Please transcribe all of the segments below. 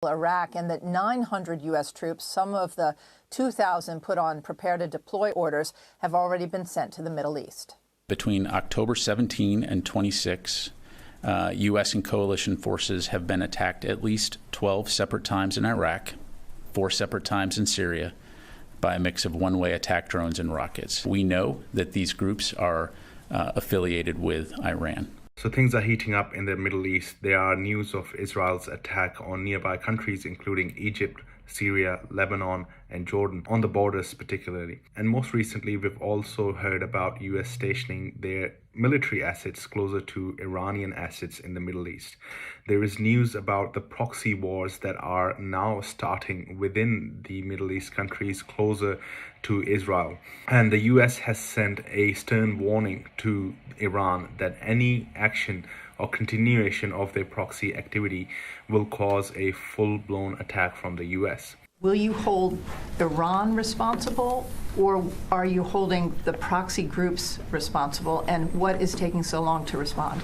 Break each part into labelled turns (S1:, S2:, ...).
S1: Iraq, and that 900 U.S. troops, some of the 2,000 put on prepare to deploy orders, have already been sent to the Middle East.
S2: Between October 17 and 26, U.S. and coalition forces have been attacked at least 12 separate times in Iraq, 4 separate times in Syria, by a mix of one-way attack drones and rockets. We know that these groups are affiliated with Iran.
S3: So things are heating up in the Middle East. There are news of Israel's attack on nearby countries, including Egypt, Syria, Lebanon, and Jordan, on the borders particularly. And most recently, we've also heard about US stationing their military assets closer to Iranian assets in the Middle East. There is news about the proxy wars that are now starting within the Middle East countries closer to Israel. And the US has sent a stern warning to Iran that any action or continuation of their proxy activity will cause a full-blown attack from the US.
S1: Will you hold Iran responsible, or are you holding the proxy groups responsible, and what is taking so long to respond?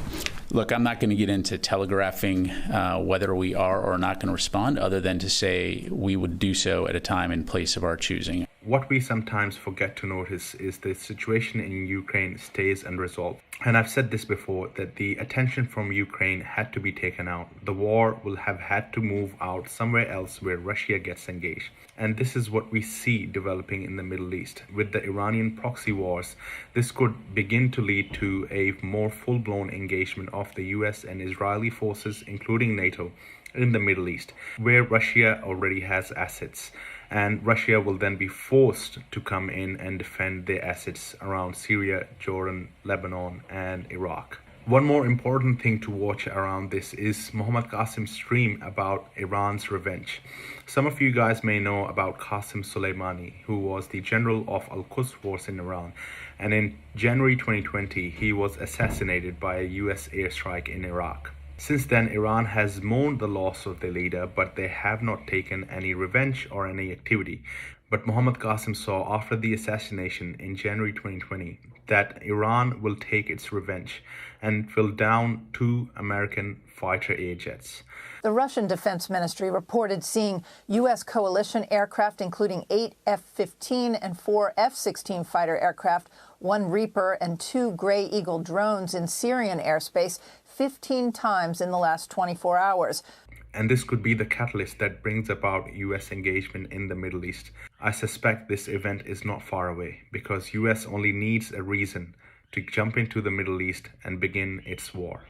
S2: Look, I'm not going to get into telegraphing whether we are or not going to respond, other than to say we would do so at a time and place of our choosing.
S3: What we sometimes forget to notice is the situation in Ukraine stays unresolved. And I've said this before, that the attention from Ukraine had to be taken out. The war will have had to move out somewhere else where Russia gets engaged. And this is what we see developing in the Middle East. With the Iranian proxy wars, this could begin to lead to a more full-blown engagement of the US and Israeli forces, including NATO, in the Middle East, where Russia already has assets. And Russia will then be forced to come in and defend their assets around Syria, Jordan, Lebanon, and Iraq. One more important thing to watch around this is Mohammad Qasim's stream about Iran's revenge. Some of you guys may know about Qasim Soleimani, who was the general of Al-Quds force in Iran. And in January 2020, he was assassinated by a US airstrike in Iraq. Since then, Iran has mourned the loss of their leader, but they have not taken any revenge or any activity. But Mohammad Qasim saw after the assassination in January 2020 that Iran will take its revenge and will down 2 American fighter air jets.
S1: The Russian Defense Ministry reported seeing U.S. coalition aircraft, including 8 F-15 and 4 F-16 fighter aircraft, 1 Reaper and 2 Gray Eagle drones in Syrian airspace 15 times in the last 24 hours.
S3: And this could be the catalyst that brings about US engagement in the Middle East. I suspect this event is not far away, because US only needs a reason to jump into the Middle East and begin its war.